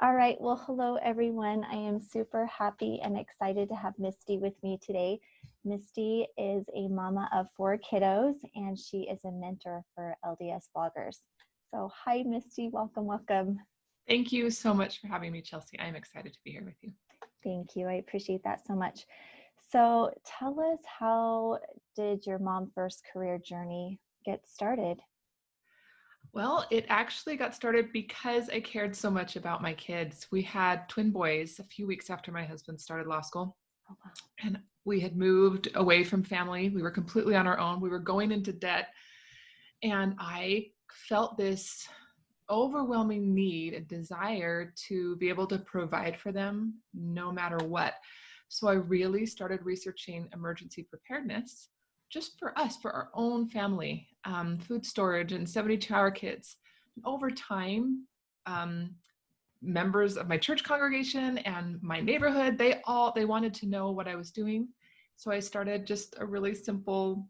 All right. Well, hello, everyone. I am super happy and excited to have Misty with me today. Misty is a mama of 4 kiddos, and she is a mentor for LDS bloggers. So, hi, Misty. Welcome, welcome. Thank you so much for having me, Chelsea. I'm excited to be here with you. Thank you. I appreciate that so much. So, tell us, how did your mom first career journey get started? Well, it actually got started because I cared so much about my kids. We had twin boys a few weeks after my husband started law school, Oh, wow. and we had moved away from family. We were completely on our own. We were going into debt, and I felt this overwhelming need and desire to be able to provide for them no matter what. So I really started researching emergency preparedness just for us, for our own family, food storage and 72-hour kits. Over time, um, members of my church congregation and my neighborhood, they wanted to know what I was doing. So I started just a really simple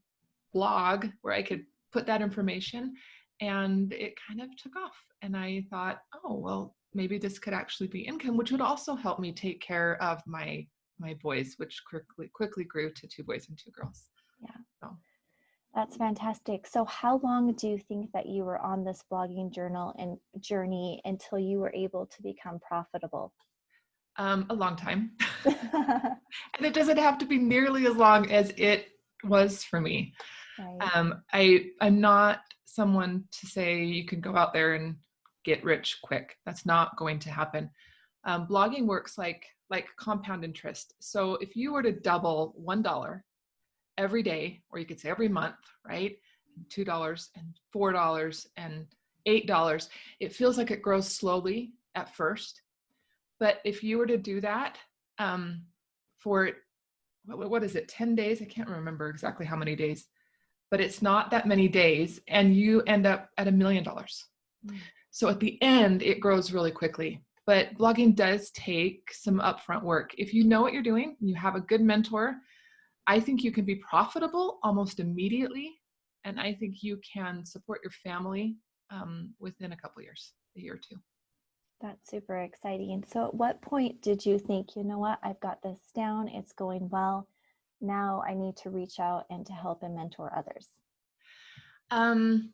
blog where I could put that information, and it kind of took off. And I thought, oh, well, maybe this could actually be income, which would also help me take care of my boys, which quickly grew to 2 boys and 2 girls. Yeah. So That's fantastic. So how long do you think that you were on this blogging journal and journey until you were able to become profitable? a long time. And it doesn't have to be nearly as long as it was for me. Right. I'm not someone to say you can go out there and get rich quick. That's not going to happen. Blogging works like compound interest. So if you were to double $1 every day, or you could say every month, right? $2 and $4 and $8, it feels like it grows slowly at first. But if you were to do that for what is it, 10 days? I can't remember exactly how many days, but it's not that many days, and you end up at $1 million. Mm. So at the end, it grows really quickly. But blogging does take some upfront work. If you know what you're doing, you have a good mentor, I think you can be profitable almost immediately. And I think you can support your family within a couple years, a year or two. That's super exciting. So at what point did you think, you know what, I've got this down, it's going well. Now I need to reach out and to help and mentor others? Um,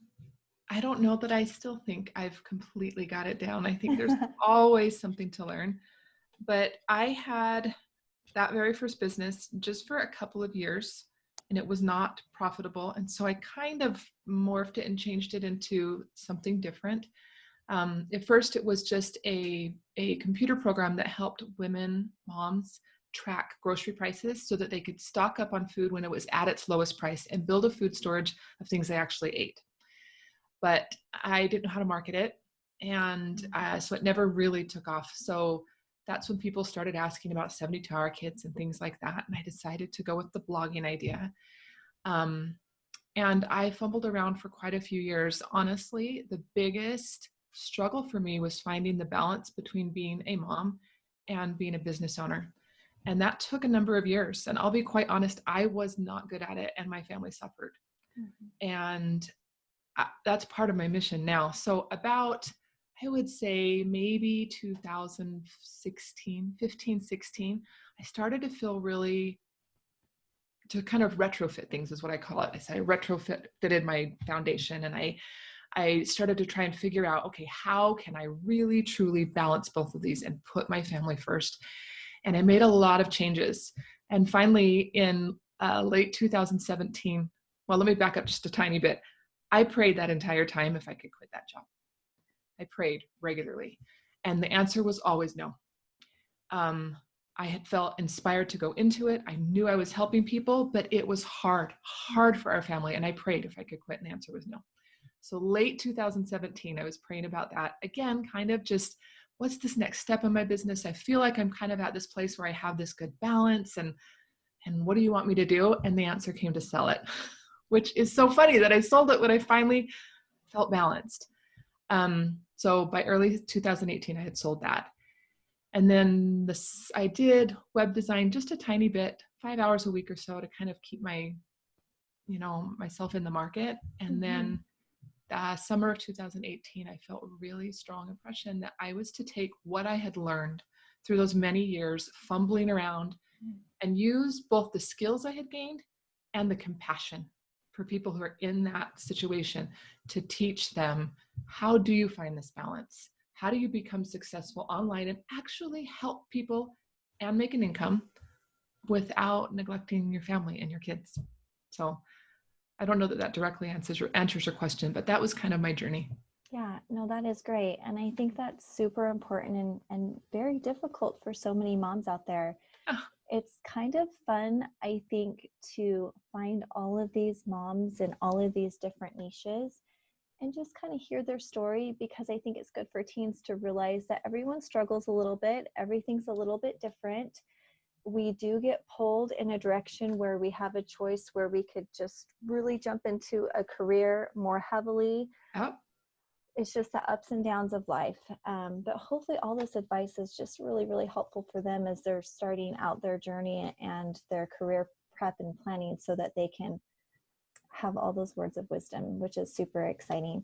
I don't know that I still think I've completely got it down. I think there's always something to learn. But I had that very first business just for a couple of years, and it was not profitable. And so I kind of morphed it and changed it into something different. At first, it was just a computer program that helped women, moms, track grocery prices so that they could stock up on food when it was at its lowest price and build a food storage of things they actually ate. But I didn't know how to market it. And so it never really took off. So that's when people started asking about 72-hour kits and things like that. And I decided to go with the blogging idea. Um, and I fumbled around for quite a few years. Honestly, the biggest struggle for me was finding the balance between being a mom and being a business owner. And that took a number of years. And I'll be quite honest, I was not good at it, and my family suffered. Mhm. And that's part of my mission now. So about, I would say maybe 2016, 15, 16, I started to feel really, to kind of retrofit things is what I call it. I retrofitted my foundation, and I started to try and figure out, okay, how can I really truly balance both of these and put my family first? And I made a lot of changes. And finally, in late 2017, well, let me back up just a tiny bit. I prayed that entire time if I could quit that job. I prayed regularly. And the answer was always no. I had felt inspired to go into it. I knew I was helping people, but it was hard for our family. And I prayed if I could quit, and the answer was no. So late 2017, I was praying about that. Again, kind of just, what's this next step in my business? I feel like I'm kind of at this place where I have this good balance, and what do you want me to do? And the answer came to sell it, which is so funny that I sold it when I finally felt balanced. So by early 2018, I had sold that. And then I did web design just a tiny bit, 5 hours a week or so, to kind of keep myself in the market. And then summer of 2018, I felt a really strong impression that I was to take what I had learned through those many years fumbling around and use both the skills I had gained and the compassion for people who are in that situation to teach them, how do you find this balance? How do you become successful online and actually help people and make an income without neglecting your family and your kids? So I don't know that that directly answers your question, but that was kind of my journey. Yeah, no, that is great. And I think that's super important and very difficult for so many moms out there. Ah, It's kind of fun, I think, to find all of these moms in all of these different niches and just kind of hear their story, because I think it's good for teens to realize that everyone struggles a little bit. Everything's a little bit different. We do get pulled in a direction where we have a choice where we could just really jump into a career more heavily. yep. It's just the ups and downs of life. But hopefully all this advice is just really, really helpful for them as they're starting out their journey and their career prep and planning, so that they can have all those words of wisdom, which is super exciting.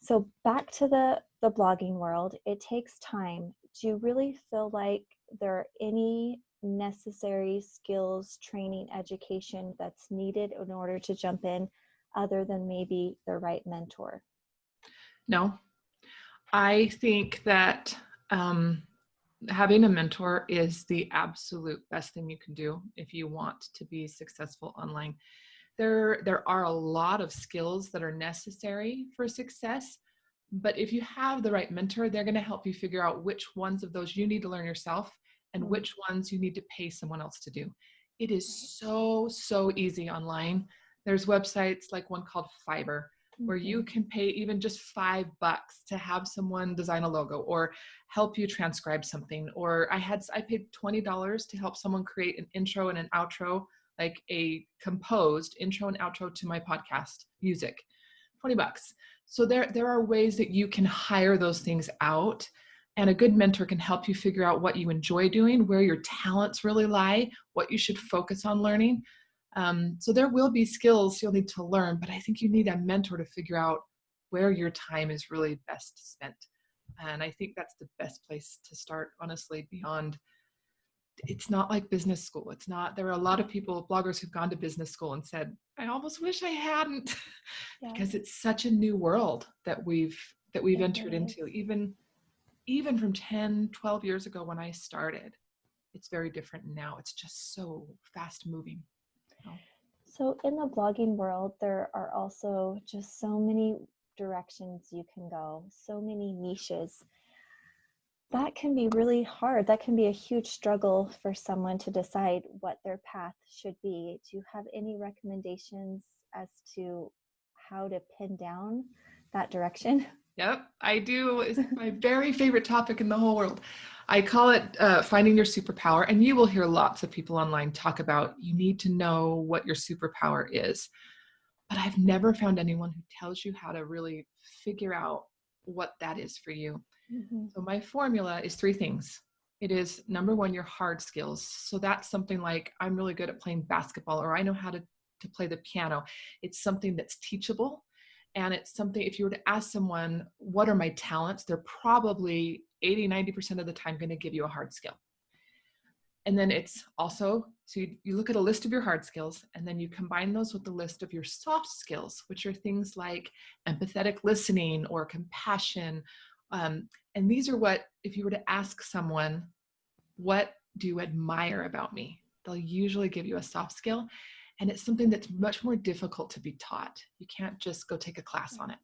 So back to the blogging world, it takes time. Do you really feel like there are any necessary skills, training, education that's needed in order to jump in, other than maybe the right mentor? No, I think that having a mentor is the absolute best thing you can do if you want to be successful online. There are a lot of skills that are necessary for success, but if you have the right mentor, they're going to help you figure out which ones of those you need to learn yourself and Mm, which ones you need to pay someone else to do. It is so easy online. There's websites like one called Fiverr, where you mhm. can pay even just $5 to have someone design a logo or help you transcribe something. Or I paid $20 to help someone create an intro and an outro, like a composed intro and outro to my podcast music. $20. So there are ways that you can hire those things out, and a good mentor can help you figure out what you enjoy doing, where your talents really lie, what you should focus on learning. So there will be skills you'll need to learn, but I think you need a mentor to figure out where your time is really best spent. And I think that's the best place to start, honestly, beyond, it's not like business school. It's not, there are a lot of people, bloggers who've gone to business school and said, I almost wish I hadn't, Yeah, because it's such a new world that we've it entered really is. into. Even from 10, 12 years ago when I started, it's very different now. It's just so fast moving. So, So in the blogging world, there are also just so many directions you can go, so many niches. That can be really hard. That can be a huge struggle for someone to decide what their path should be. Do you have any recommendations as to how to pin down that direction? yep, I do. It's my very favorite topic in the whole world. I call it finding your superpower. And you will hear lots of people online talk about you need to know what your superpower is. But I've never found anyone who tells you how to really figure out what that is for you. Mhm. So my formula is three things. It is, number one, your hard skills. So that's something like, I'm really good at playing basketball, or I know how to play the piano. It's something that's teachable. And it's something, if you were to ask someone, what are my talents? They're probably 80, 90% of the time going to give you a hard skill. And then it's also, so you look at a list of your hard skills, and then you combine those with the list of your soft skills, which are things like empathetic listening or compassion. And these are what, if you were to ask someone, what do you admire about me? They'll usually give you a soft skill. And it's something that's much more difficult to be taught. You can't just go take a class on it.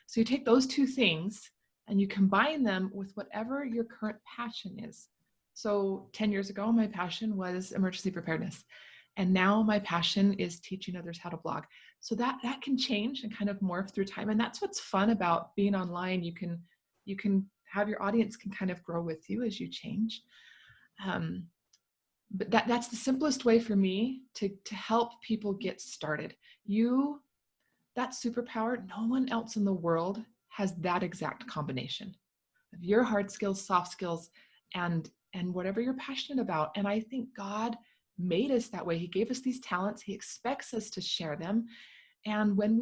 So you take those two things and you combine them with whatever your current passion is. So 10 years ago, my passion was emergency preparedness. And now my passion is teaching others how to blog. So that can change and kind of morph through time. And that's what's fun about being online. You can have your audience can kind of grow with you as you change. But that's the simplest way for me to help people get started. That superpower, no one else in the world has that exact combination of your hard skills, soft skills, and whatever you're passionate about. And I think God made us that way. He gave us these talents. He expects us to share them. And when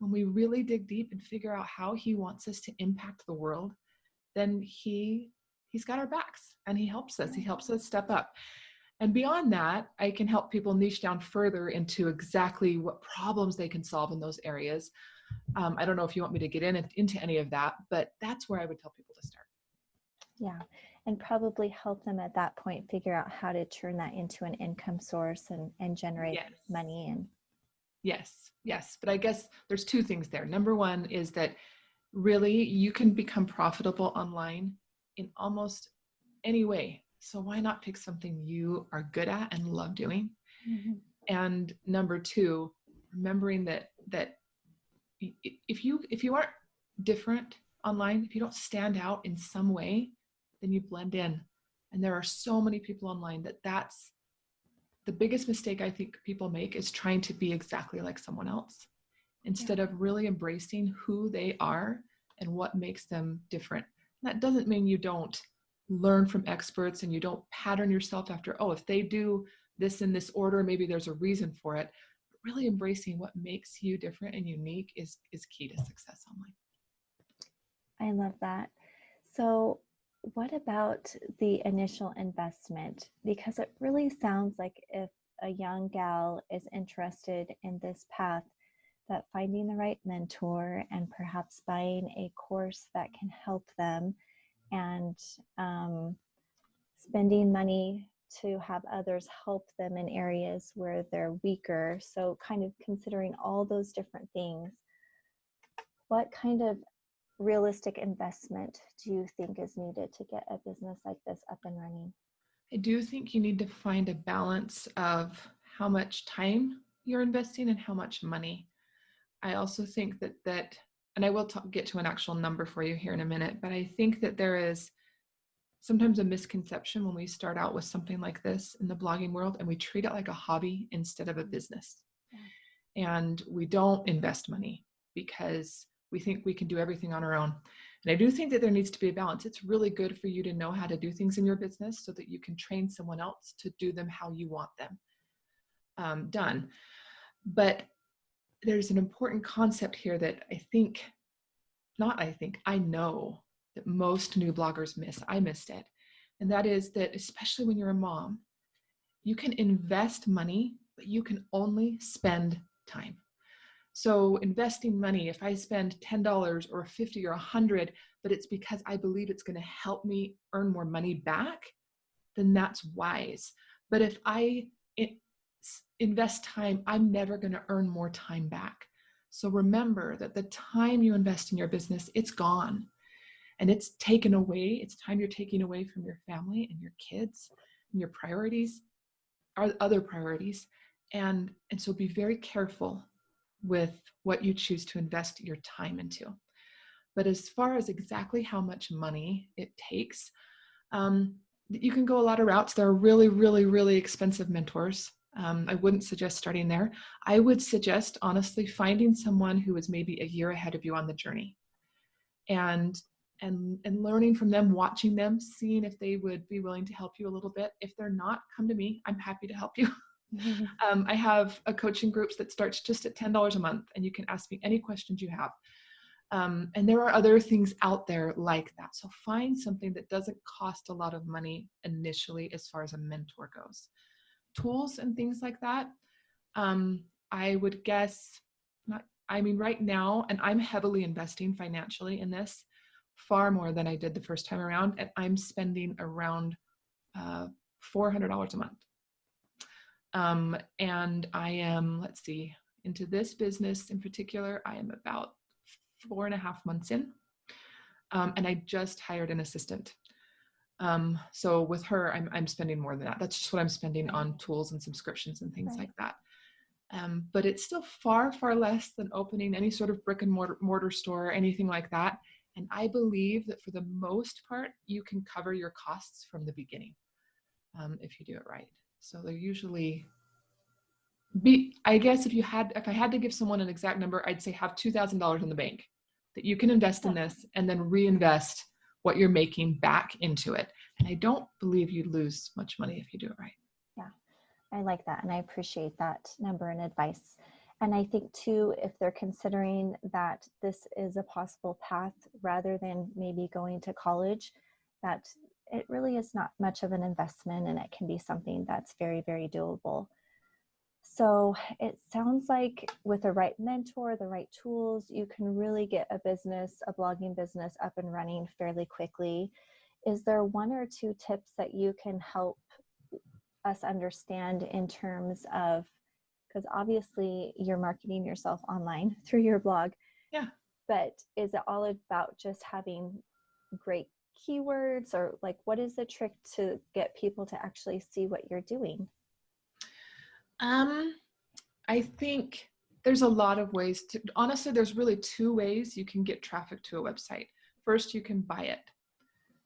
when we really dig deep and figure out how he wants us to impact the world, then he's got our backs and he helps us. He helps us step up. And beyond that, I can help people niche down further into exactly what problems they can solve in those areas. I don't know if you want me to get into any of that, but that's where I would tell people to start. Yeah. And probably help them at that point figure out how to turn that into an income source and generate money. And yes. But I guess there's two things there. Number one is that really you can become profitable online in almost any way. So why not pick something you are good at and love doing? Mm-hmm. And number two, remembering that if you aren't different online, if you don't stand out in some way, then you blend in. And there are so many people online that's the biggest mistake I think people make, is trying to be exactly like someone else instead of really embracing who they are and what makes them different. And that doesn't mean you don't learn from experts and you don't pattern yourself after, oh, if they do this in this order, maybe there's a reason for it. But really embracing what makes you different and unique is key to success online. I love that. So what about the initial investment? Because it really sounds like if a young gal is interested in this path, that finding the right mentor and perhaps buying a course that can help them, and spending money to have others help them in areas where they're weaker. So kind of considering all those different things, what kind of realistic investment do you think is needed to get a business like this up and running? I do think you need to find a balance of how much time you're investing and how much money. I also think that and I will get to an actual number for you here in a minute, but I think that there is sometimes a misconception when we start out with something like this in the blogging world and we treat it like a hobby instead of a business. Yeah. And we don't invest money because we think we can do everything on our own. And I do think that there needs to be a balance. It's really good for you to know how to do things in your business so that you can train someone else to do them how you want them done. But there's an important concept here that I know that most new bloggers miss. I missed it. And that is that, especially when you're a mom, you can invest money, but you can only spend time. So investing money, if I spend $10 or $50 or $100, but it's because I believe it's going to help me earn more money back, then that's wise. But if I invest time, I'm never going to earn more time back. So remember that the time you invest in your business, it's gone. And it's taken away. It's time you're taking away from your family and your kids and your priorities, or other priorities. And so be very careful with what you choose to invest your time into. But as far as exactly how much money it takes, you can go a lot of routes. There are really, really, really expensive mentors. I wouldn't suggest starting there. I would suggest, honestly, finding someone who is maybe a year ahead of you on the journey and learning from them, watching them, seeing if they would be willing to help you a little bit. If they're not, come to me. I'm happy to help you. I have a coaching group that starts just at $10 a month, and you can ask me any questions you have. And there are other things out there like that. So find something that doesn't cost a lot of money initially as far as a mentor goes. Tools and things like that, I would guess, right now, and I'm heavily investing financially in this, far more than I did the first time around, and I'm spending around $400 a month. And I am, into this business in particular, I am about 4.5 months in, and I just hired an assistant. So with her, I'm spending more than that. That's just what I'm spending on tools and subscriptions and things like that. But it's still far, far less than opening any sort of brick and mortar store or anything like that. And I believe that for the most part, you can cover your costs from the beginning if you do it right. So they're usually, I guess if I had to give someone an exact number, I'd say have $2,000 in the bank that you can invest in this and then reinvest what you're making back into it. And I don't believe you'd lose much money if you do it right. Yeah, I like that. And I appreciate that number and advice. And I think too, if they're considering that this is a possible path rather than maybe going to college, that it really is not much of an investment and it can be something that's very, very doable. So it sounds like with the right mentor, the right tools, you can really get a business, a blogging business up and running fairly quickly. Is there one or two tips that you can help us understand in terms of, because obviously you're marketing yourself online through your blog, Yeah. but is it all about just having great keywords, or like what is the trick to get people to actually see what you're doing? I think there's a lot of ways to, honestly, there's really two ways you can get traffic to a website. First, you can buy it.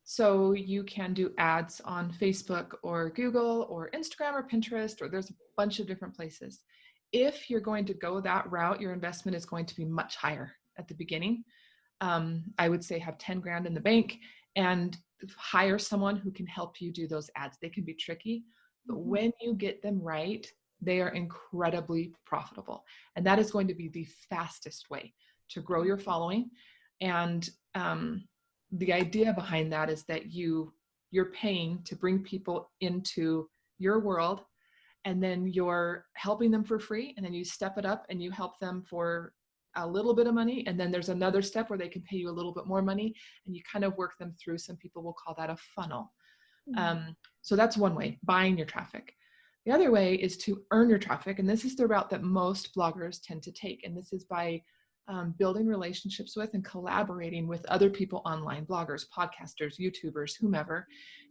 So you can do ads on Facebook or Google or Instagram or Pinterest, or there's a bunch of different places. If you're going to go that route, your investment is going to be much higher at the beginning. I would say have 10 grand in the bank and hire someone who can help you do those ads. They can be tricky, but when you get them right, they are incredibly profitable. And that is going to be the fastest way to grow your following. And the idea behind that is that you're paying to bring people into your world, and then you're helping them for free, and then you step it up and you help them for a little bit of money, and then there's another step where they can pay you a little bit more money, and you kind of work them through. Some people will call that a funnel. So that's one way, buying your traffic. The other way is to earn your traffic, and this is the route that most bloggers tend to take, and this is by building relationships with and collaborating with other people online, bloggers, podcasters, YouTubers, whomever,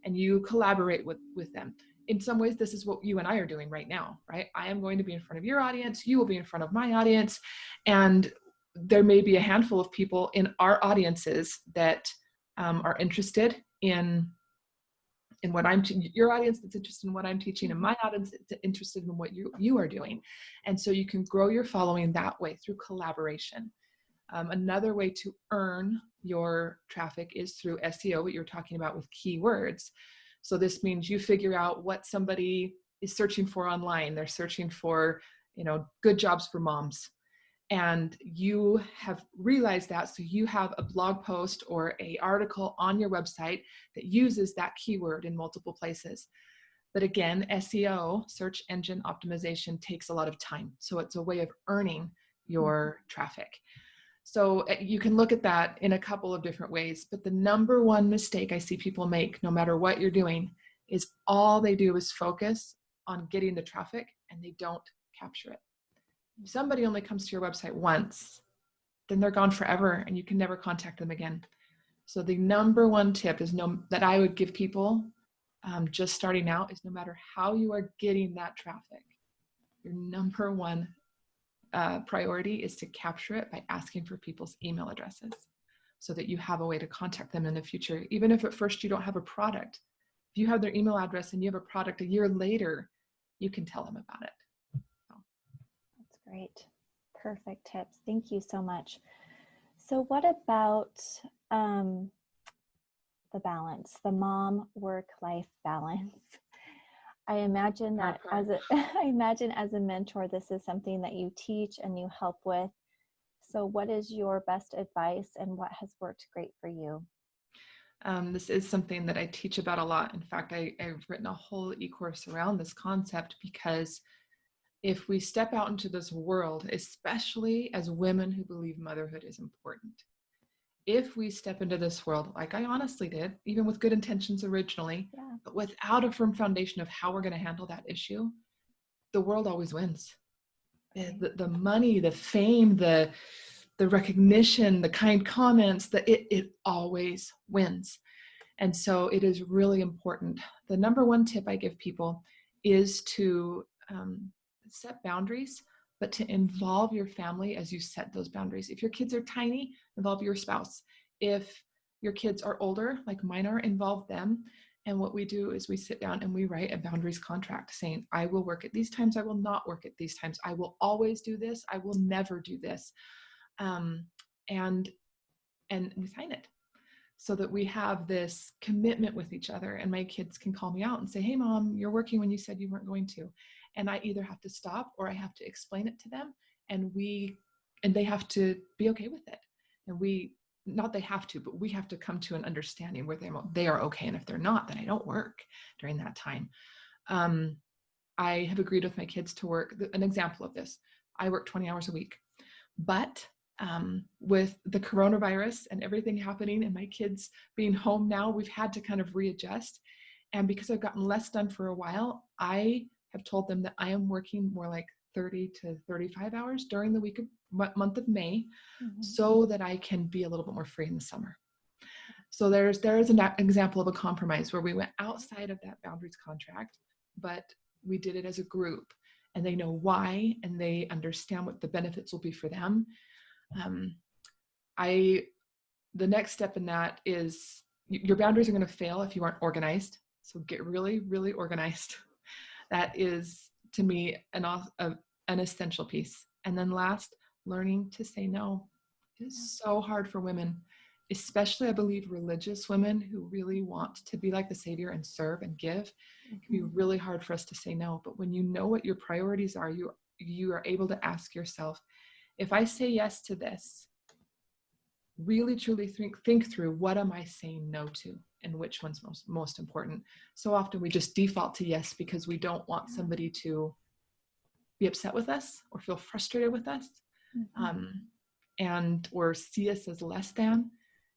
and you collaborate with them. In some ways, this is what you and I are doing right now, right? I am going to be in front of your audience, you will be in front of my audience, and there may be a handful of people in our audiences that are interested in what your audience that's interested in what I'm teaching, and my audience that's interested in what you are doing. And so you can grow your following that way through collaboration. Another way to earn your traffic is through SEO, what you're talking about with keywords. So this means you figure out what somebody is searching for online. They're searching for, good jobs for moms. And you have realized that, so you have a blog post or an article on your website that uses that keyword in multiple places. But again, SEO, search engine optimization, takes a lot of time. So it's a way of earning your traffic. So you can look at that in a couple of different ways. But the number one mistake I see people make, no matter what you're doing, is all they do is focus on getting the traffic and they don't capture it. If somebody only comes to your website once, then they're gone forever and you can never contact them again. So the number one tip is that I would give people just starting out is, no matter how you are getting that traffic, your number one priority is to capture it by asking for people's email addresses so that you have a way to contact them in the future. Even if at first you don't have a product, if you have their email address and you have a product a year later, you can tell them about it. That's great. Perfect tips. Thank you so much. So what about the balance, the mom work-life balance? I imagine that as a mentor, this is something that you teach and you help with. So what is your best advice and what has worked great for you? This is something that I teach about a lot. In fact, I've written a whole e-course around this concept, because if we step out into this world, especially as women who believe motherhood is important, if we step into this world, like I honestly did, even with good intentions originally, but without a firm foundation of how we're going to handle that issue, the world always wins. The money, the fame, the recognition, the kind comments, it always wins. And so it is really important. The number one tip I give people is to set boundaries, but to involve your family as you set those boundaries. If your kids are tiny, involve your spouse. If your kids are older, like mine are, involve them. And what we do is we sit down and we write a boundaries contract saying, I will work at these times, I will not work at these times, I will always do this, I will never do this. And we sign it so that we have this commitment with each other. And my kids can call me out and say, hey mom, you're working when you said you weren't going to. And I either have to stop or I have to explain it to them. and they have to be okay with it. And not they have to, but we have to come to an understanding where they are okay. And if they're not, then I don't work during that time. I have agreed with my kids to work. An example of this, I work 20 hours a week, but with the coronavirus and everything happening and my kids being home now, we've had to kind of readjust. And because I've gotten less done for a while, I have told them that I am working more like 30 to 35 hours during the month of May, so that I can be a little bit more free in the summer. So there is an example of a compromise where we went outside of that boundaries contract, but we did it as a group, and they know why, and they understand what the benefits will be for them. The next step in that is your boundaries are going to fail if you aren't organized. So get really, really organized. That is, to me, an essential piece. And then last, learning to say no. It's so hard for women, especially, I believe, religious women who really want to be like the Savior and serve and give. It can be really hard for us to say no. But when you know what your priorities are, you are able to ask yourself, if I say yes to this, really truly think through, what am I saying no to and which one's most important. So often we just default to yes because we don't want somebody to be upset with us or feel frustrated with us, and or see us as less than.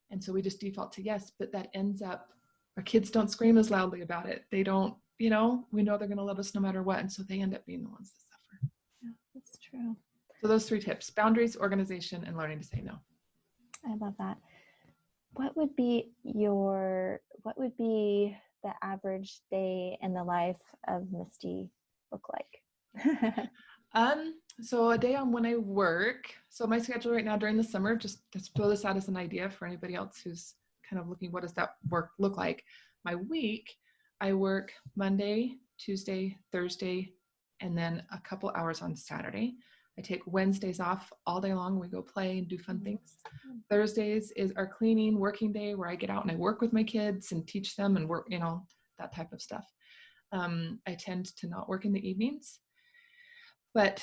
And so we just default to yes, but that ends up, our kids don't scream as loudly about it. They don't, we know they're going to love us no matter what. And so they end up being the ones that suffer. Yeah, that's true. So those 3 tips: boundaries, organization, and learning to say no. I love that. What would be the average day in the life of Misty look like? So a day on when I work, so my schedule right now during the summer, just to throw this out as an idea for anybody else who's kind of looking, what does that work look like? My week, I work Monday, Tuesday, Thursday, and then a couple hours on Saturday. I take Wednesdays off all day long. We go play and do fun things. Thursdays is our cleaning working day where I get out and I work with my kids and teach them and work, that type of stuff. I tend to not work in the evenings, but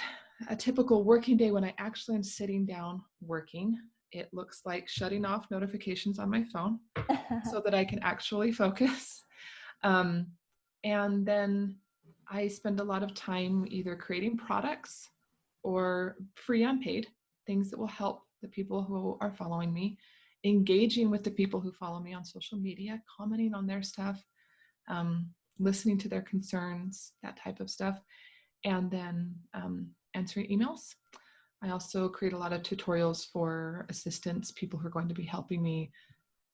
a typical working day when I actually am sitting down working, it looks like shutting off notifications on my phone so that I can actually focus. And then I spend a lot of time either creating products or free unpaid things that will help the people who are following me, engaging with the people who follow me on social media, commenting on their stuff, listening to their concerns, that type of stuff, and then answering emails. I also create a lot of tutorials for assistants, people who are going to be helping me,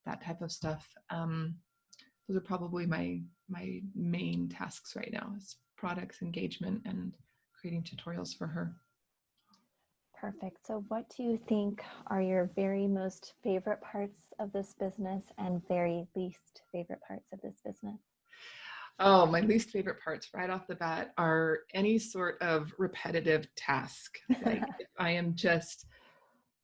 that type of stuff. Those are probably my main tasks right now, is products, engagement, and creating tutorials for her. Perfect. So what do you think are your very most favorite parts of this business and very least favorite parts of this business? Oh, my least favorite parts right off the bat are any sort of repetitive task. Like if I am just,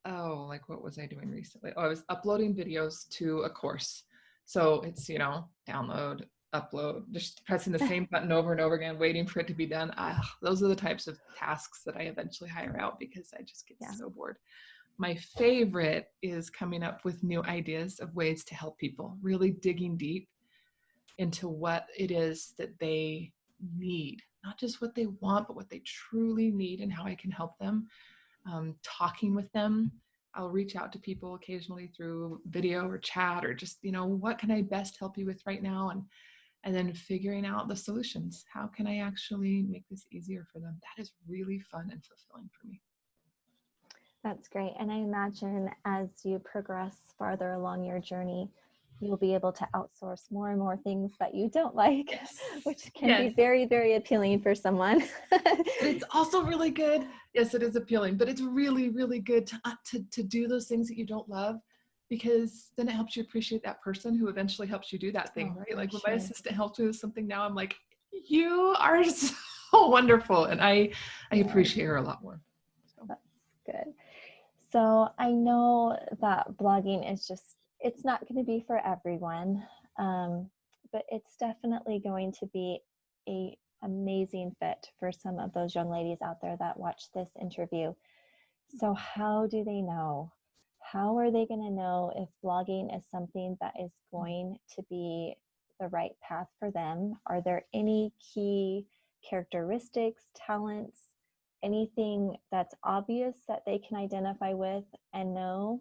like what was I doing recently? Oh, I was uploading videos to a course. So it's, download, upload, just pressing the same button over and over again, waiting for it to be done. Those are the types of tasks that I eventually hire out because I just get so bored. My favorite is coming up with new ideas of ways to help people, really digging deep into what it is that they need, not just what they want, but what they truly need and how I can help them. Talking with them. I'll reach out to people occasionally through video or chat or just, what can I best help you with right now? And then figuring out the solutions. How can I actually make this easier for them? That is really fun and fulfilling for me. That's great. And I imagine as you progress farther along your journey, you'll be able to outsource more and more things that you don't like, which can be very, very appealing for someone. But it's also really good. Yes, it is appealing, but it's really, really good to do those things that you don't love, because then it helps you appreciate that person who eventually helps you do that thing, right? Like when my assistant helps me with something now, I'm like, you are so wonderful. And I appreciate her a lot more. So. That's good. So I know that blogging is it's not going to be for everyone, but it's definitely going to be an amazing fit for some of those young ladies out there that watch this interview. So how do they know? How are they going to know if blogging is something that is going to be the right path for them? Are there any key characteristics, talents, anything that's obvious that they can identify with and know?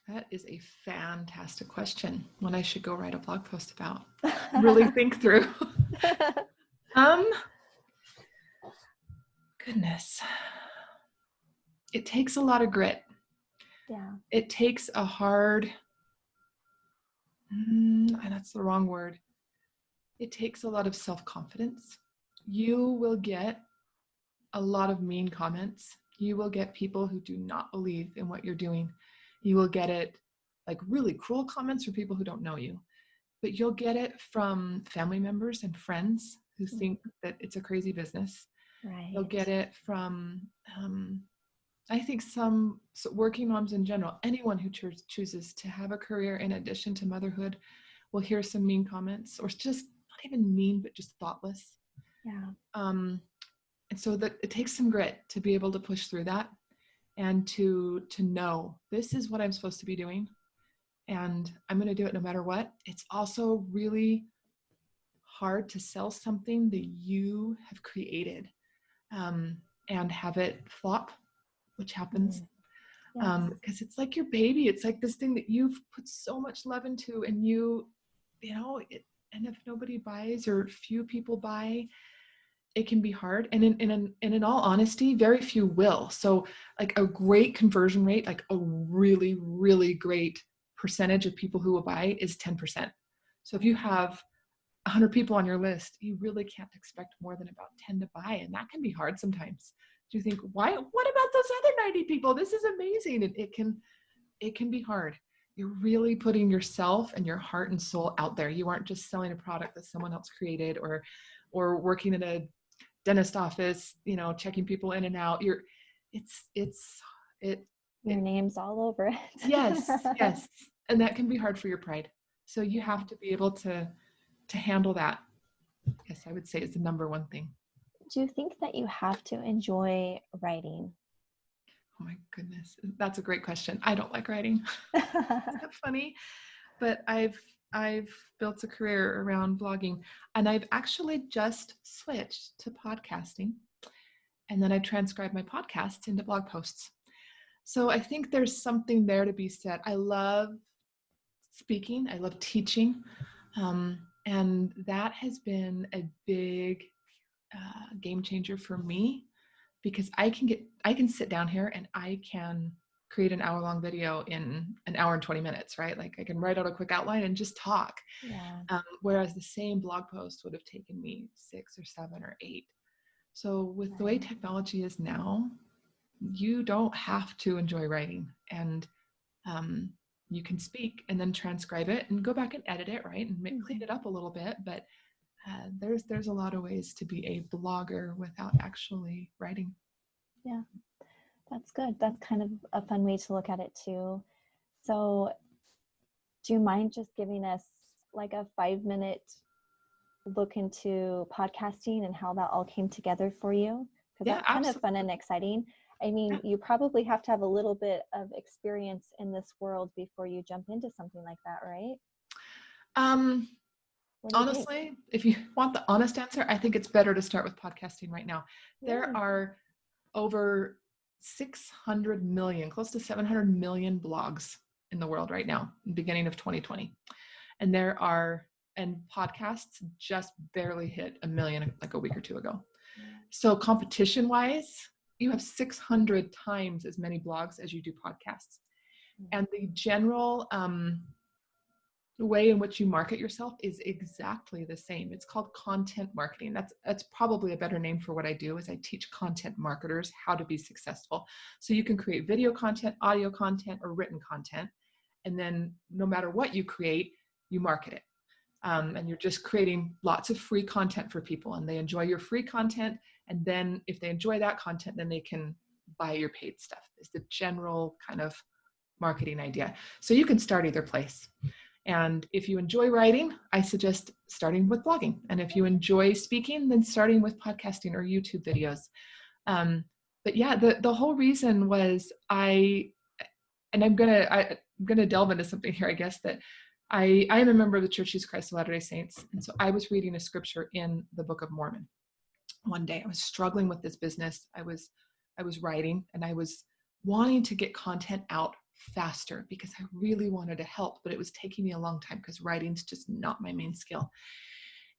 That is a fantastic question. One I should go write a blog post about. Really think through. um, Goodness. It takes a lot of grit. Yeah. It takes a hard, that's the wrong word. It takes a lot of self-confidence. You will get a lot of mean comments. You will get people who do not believe in what you're doing. You will get it like really cruel comments from people who don't know you. But you'll get it from family members and friends who think that it's a crazy business. Right. You'll get it from, I think, some working moms in general. Anyone who chooses to have a career in addition to motherhood will hear some mean comments, or just not even mean, but just thoughtless. Yeah. And so that it takes some grit to be able to push through that, and to know this is what I'm supposed to be doing, and I'm going to do it no matter what. It's also really hard to sell something that you have created, and have it flop, which happens. Because it's like your baby. It's like this thing that you've put so much love into, and and if nobody buys or few people buy, it can be hard. And in all honesty, very few will. So like a great conversion rate, like a really, really great percentage of people who will buy is 10%. So if you have 100 people on your list, you really can't expect more than about 10 to buy. And that can be hard sometimes. Do you think, what about those other 90 people? This is amazing. And it can be hard. You're really putting yourself and your heart and soul out there. You aren't just selling a product that someone else created, or working in a dentist office, checking people in and out. Your name's all over it. Yes. And that can be hard for your pride. So you have to be able to handle that. Yes, I would say it's the number one thing. Do you think that you have to enjoy writing? Oh my goodness. That's a great question. I don't like writing. Isn't that funny? But I've built a career around blogging, and I've actually just switched to podcasting. And then I transcribe my podcasts into blog posts. So I think there's something there to be said. I love speaking. I love teaching. And that has been a big game changer for me, because I can sit down here and I can create an hour-long video in an hour and 20 minutes, right? Like I can write out a quick outline and just talk. Yeah. Whereas the same blog post would have taken me 6 or 7 or 8. So with the way technology is now, you don't have to enjoy writing, and you can speak and then transcribe it and go back and edit it, right? And clean it up a little bit. But there's a lot of ways to be a blogger without actually writing. Yeah, that's good. That's kind of a fun way to look at it too. So do you mind just giving us like a 5-minute look into podcasting and how that all came together for you? Because that's kind of fun and exciting. I mean, you probably have to have a little bit of experience in this world before you jump into something like that, right? Honestly, if you want the honest answer, I think it's better to start with podcasting right now. There are over 600 million, close to 700 million blogs in the world right now, beginning of 2020. And podcasts just barely hit 1 million like a week or two ago. So competition wise, you have 600 times as many blogs as you do podcasts. And the general way in which you market yourself is exactly the same. It's called content marketing. That's probably a better name for what I do, is I teach content marketers how to be successful. So you can create video content, audio content, or written content. And then no matter what you create, you market it. And you're just creating lots of free content for people, and they enjoy your free content. And then if they enjoy that content, then they can buy your paid stuff. Is the general kind of marketing idea. So you can start either place. And if you enjoy writing, I suggest starting with blogging. And if you enjoy speaking, then starting with podcasting or YouTube videos. but yeah, the whole reason was I'm gonna delve into something here, I guess, that I am a member of the Church of Jesus Christ of Latter-day Saints. And so I was reading a scripture in the Book of Mormon. One day I was struggling with this business. I was writing, and I was wanting to get content out faster because I really wanted to help, but it was taking me a long time because writing's just not my main skill.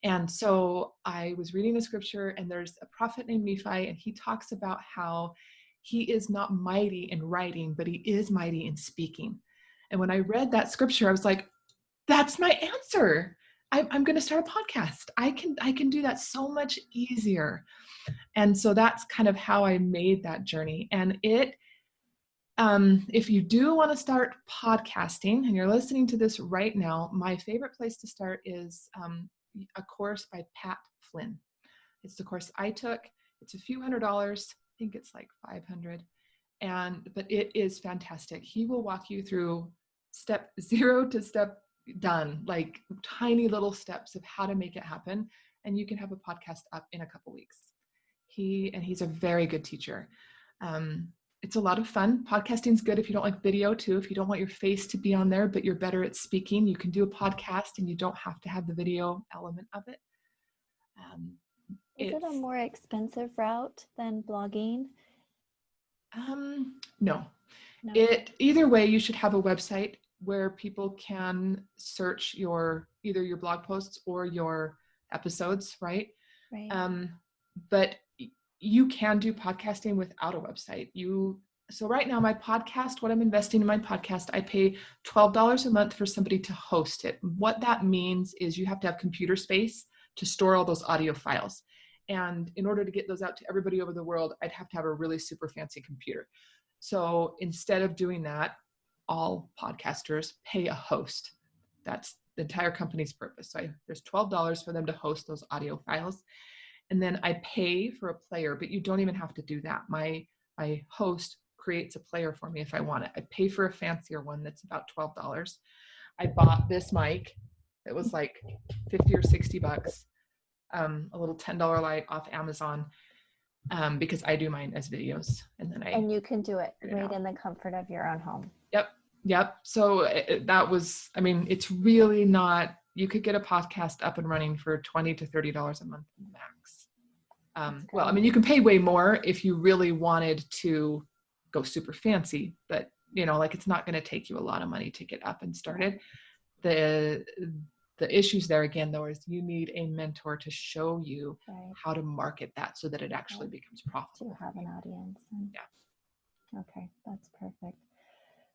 And so I was reading a scripture, and there's a prophet named Nephi, and he talks about how he is not mighty in writing, but he is mighty in speaking. And when I read that scripture, I was like, that's my answer. I'm going to start a podcast. I can do that so much easier. And so that's kind of how I made that journey. And if you do want to start podcasting and you're listening to this right now, my favorite place to start is a course by Pat Flynn. It's the course I took. It's a few $100s. I think it's like 500. But it is fantastic. He will walk you through step 0 to step done, like tiny little steps of how to make it happen. And you can have a podcast up in a couple weeks. He's a very good teacher. It's a lot of fun. Podcasting's good if you don't like video too. If you don't want your face to be on there, but you're better at speaking, you can do a podcast and you don't have to have the video element of it. Is it a more expensive route than blogging? No. No. Either way, you should have a website where people can search either your blog posts or your episodes, right? Right. But you can do podcasting without a website. So right now, my podcast, what I'm investing in my podcast, I pay $12 a month for somebody to host it. What that means is you have to have computer space to store all those audio files. And in order to get those out to everybody over the world, I'd have to have a really super fancy computer. So instead of doing that, all podcasters pay a host. That's the entire company's purpose. So there's $12 for them to host those audio files. And then I pay for a player, but you don't even have to do that. My host creates a player for me if I want it. I pay for a fancier one that's about $12. I bought this mic. It was like 50 or 60 bucks. A little $10 light off Amazon, because I do mine as videos, and you can do it right in the comfort of your own home. Yep. So it's really not. You could get a podcast up and running for $20 to $30 a month max. You can pay way more if you really wanted to go super fancy, but it's not going to take you a lot of money to get up and started. The issues there again, though, is you need a mentor to show you how to market that so that it actually becomes profitable. To have an audience. Yeah. Okay, that's perfect.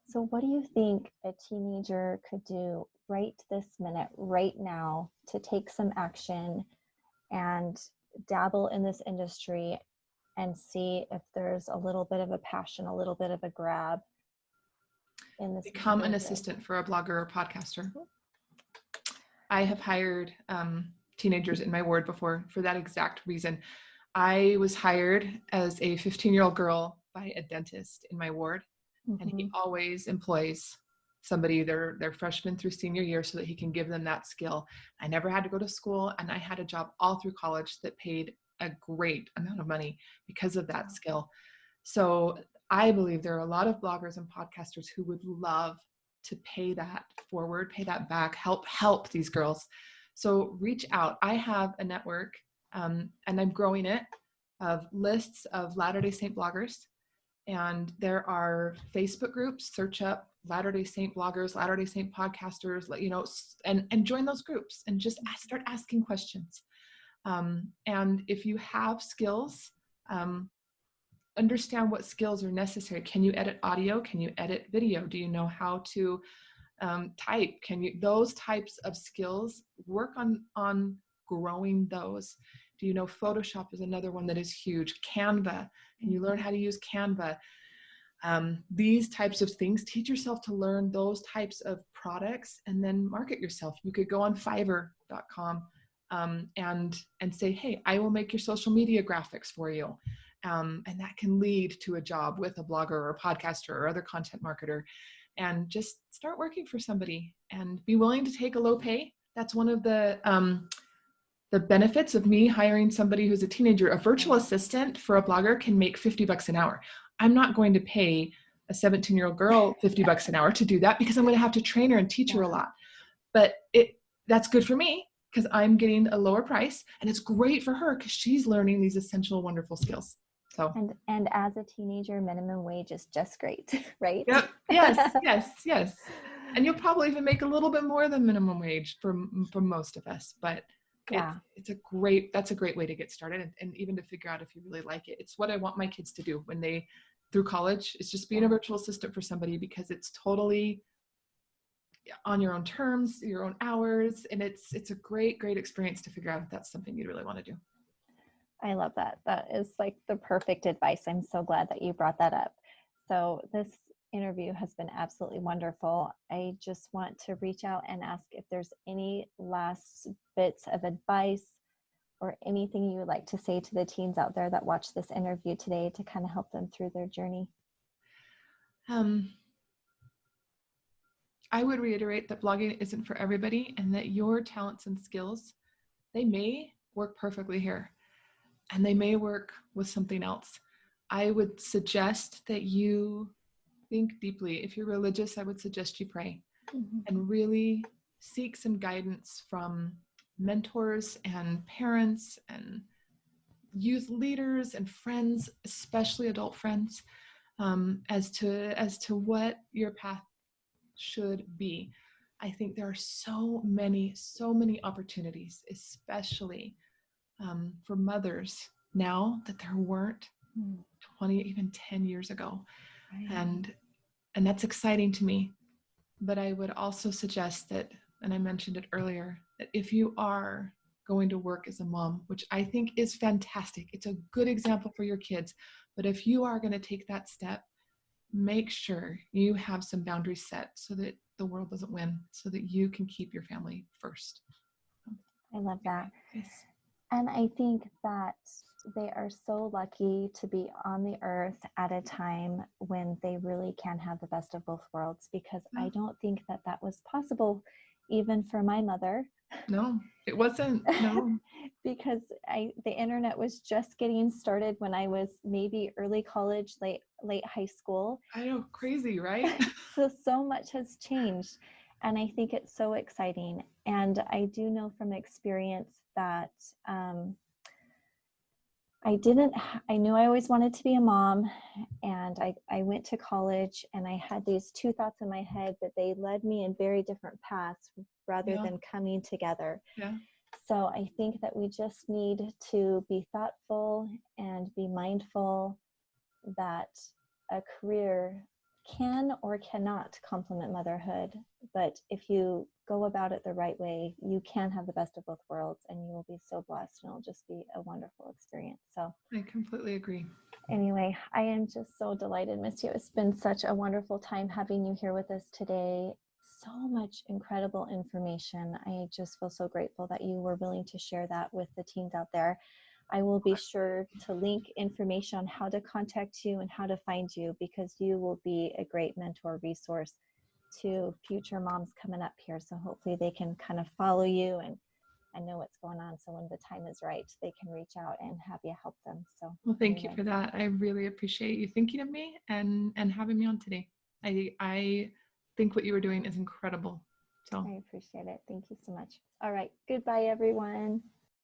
So what do you think a teenager could do right this minute, right now, to take some action and dabble in this industry and see if there's a little bit of a passion, a little bit of a grab in this? Become an assistant for a blogger or podcaster. I have hired teenagers in my ward before for that exact reason. I was hired as a 15-year-old girl by a dentist in my ward, and he always employs somebody, their freshman through senior year, so that he can give them that skill. I never had to go to school, and I had a job all through college that paid a great amount of money because of that skill. So I believe there are a lot of bloggers and podcasters who would love to pay that forward, pay that back, help these girls. So reach out. I have a network, and I'm growing it, of lists of Latter-day Saint bloggers. And there are Facebook groups. Search up Latter-day Saint bloggers, Latter-day Saint podcasters, and join those groups and just start asking questions. And if you have skills, understand what skills are necessary. Can you edit audio? Can you edit video? Do you know how to type? Those types of skills, work on growing those. Do you know Photoshop is another one that is huge? Canva, can you learn how to use Canva? These types of things, teach yourself to learn those types of products and then market yourself. You could go on Fiverr.com and say, hey, I will make your social media graphics for you. And that can lead to a job with a blogger or a podcaster or other content marketer. And just start working for somebody and be willing to take a low pay. That's one of the the benefits of me hiring somebody who's a teenager. A virtual assistant for a blogger can make $50 an hour. I'm not going to pay a 17-year-old girl $50 an hour to do that, because I'm going to have to train her and teach her a lot. But that's good for me because I'm getting a lower price, and it's great for her because she's learning these essential, wonderful skills. So and as a teenager, minimum wage is just great, right? Yep. Yes. And you'll probably even make a little bit more than minimum wage for most of us, but that's a great way to get started, and even to figure out if you really like it. It's what I want my kids to do when they through college. It's just being a virtual assistant for somebody, because it's totally on your own terms, your own hours, and it's a great experience to figure out if that's something you really want to do. I love that. That is like the perfect advice. I'm so glad that you brought that up. So this interview has been absolutely wonderful. I just want to reach out and ask if there's any last bits of advice or anything you would like to say to the teens out there that watch this interview today to kind of help them through their journey. I would reiterate that blogging isn't for everybody, and that your talents and skills, they may work perfectly here, and they may work with something else. I would suggest that you think deeply. If you're religious, I would suggest you pray and really seek some guidance from mentors and parents and youth leaders and friends, especially adult friends, as to what your path should be. I think there are so many opportunities, especially for mothers now, that there weren't 20, even 10 years ago. Right. And that's exciting to me. But I would also suggest that, and I mentioned it earlier, that if you are going to work as a mom, which I think is fantastic, it's a good example for your kids, but if you are going to take that step, make sure you have some boundaries set so that the world doesn't win, so that you can keep your family first. I love that. Yes. And I think that they are so lucky to be on the earth at a time when they really can have the best of both worlds, because I don't think that was possible even for my mother. No, it wasn't. No. Because the internet was just getting started when I was maybe early college, late high school. I know, crazy, right? So much has changed. And I think it's so exciting. And I do know from experience that I knew I always wanted to be a mom, and I went to college, and I had these two thoughts in my head, but they led me in very different paths rather than coming together. Yeah. So I think that we just need to be thoughtful and be mindful that a career can or cannot complement motherhood, but if you go about it the right way, you can have the best of both worlds, and you will be so blessed, and it'll just be a wonderful experience. So I completely agree. Anyway, I am just so delighted, Misty. It's been such a wonderful time having you here with us today. So much incredible information. I just feel so grateful that you were willing to share that with the teens out there. I will be sure to link information on how to contact you and how to find you, because you will be a great mentor resource to future moms coming up here. So hopefully they can kind of follow you and know what's going on. So when the time is right, they can reach out and have you help them. So well, thank you for that. I really appreciate you thinking of me and having me on today. I think what you were doing is incredible. So I appreciate it. Thank you so much. All right. Goodbye, everyone.